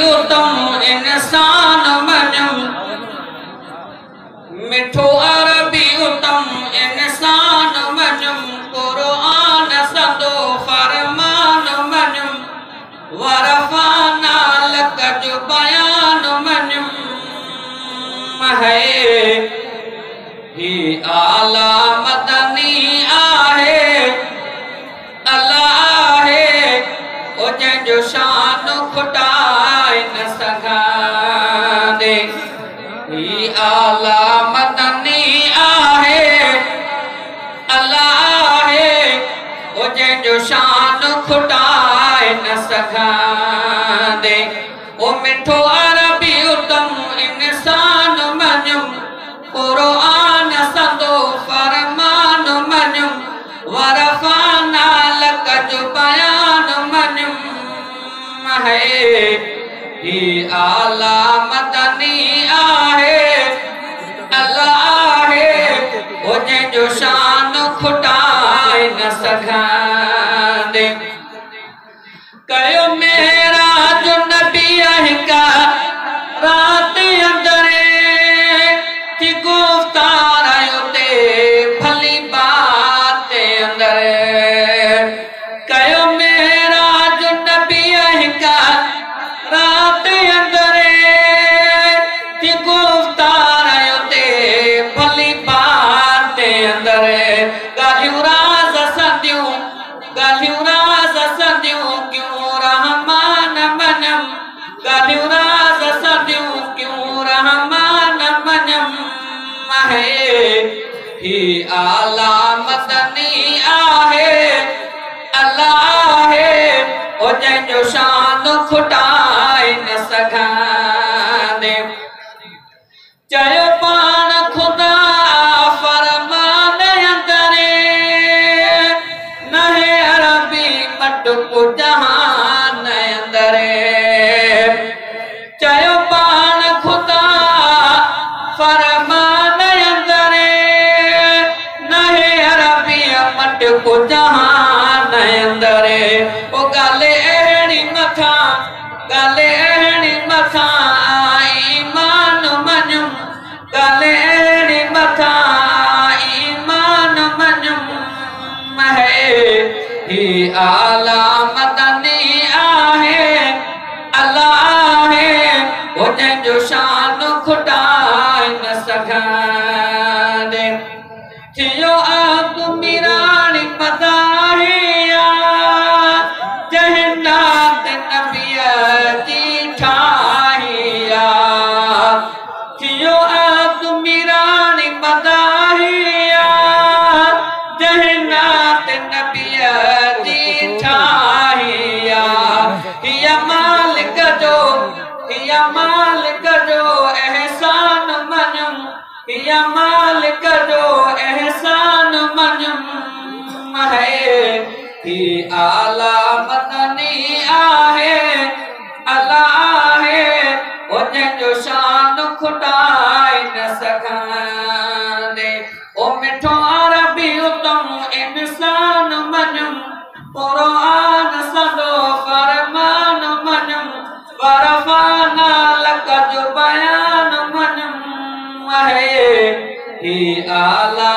उत्तम इंसान मञूं, मिठो अरबी उत्तम इंसान मञूं, कुरान सदो फरमान मञूं, वरफाना लक जो बयान मञूं। है ही आला मदनी आहे, अल्लाह है ओ जंहिंजो शान खुटाए न सघां। ही आला मदनी आहे, अल्लाह है ओ जंहिंजो शान खुटाए न सघां। ओ मिठो अरबी उत्तम इंसान मञूं, कुरान सदो फरमान मञूं, वरफाना लक जो बयान मञूं। है ही आला मदनी आहे, अल्लाह है ओ जंहिंजो शान खुटाए न सघां। कयो मेराज नबी का रात अंदरे, थी गुफ्तार उते भली बात अंदरे। कयो मेराज नबी का रात अंदरे, थी गुफ्तार उते भली बात अंदरे। गालियूं राज़ सदियूं, गालियूं राज़ सदियूं क्यों रहमान मनम, गालियूं राज़ सदियूं क्यों रहमान मनम। है ही आला मदनी आहे, अल्लाह है ओ जंहिंजो शान खुटाए न सघां। चयो पाण खुदा फरमान अंदरे, न है अरबी मटको जहान अंदरे। चयो पाण खुदा फरमान अंदरे, न है अरबी मटको जहान अंदरे। ओ गाले अहिड़ी मथा, गाले अहिड़ी मथा ईमान मञूं, गाले अहिड़ी मथा ईमान मञूं। है ही आला मदनी आहे, अल्लाह है ओ जंहिंजो शान खुटाए न सघां। थियो आप मिराणी मदाहिया, जंहिं नात नबीअ जी ठाहिया। थियो आप मिराणी मदाहिया, जंहिं नात नबीअ जी ठाहिया। हिया मालिक जो, हिया मालिक जो एहसान मञूं, हिया मालिक जो एहसान मञूं। है ही आला मदनी आहे, अल्लाह है ओ जंहिंजो शान खुटाए न सघां। ओ मिठो अरबी उत्तम इंसान मञूं, कुरान सदो फरमान मञूं, वरफाना लक जो बयान मञूं। है ही आला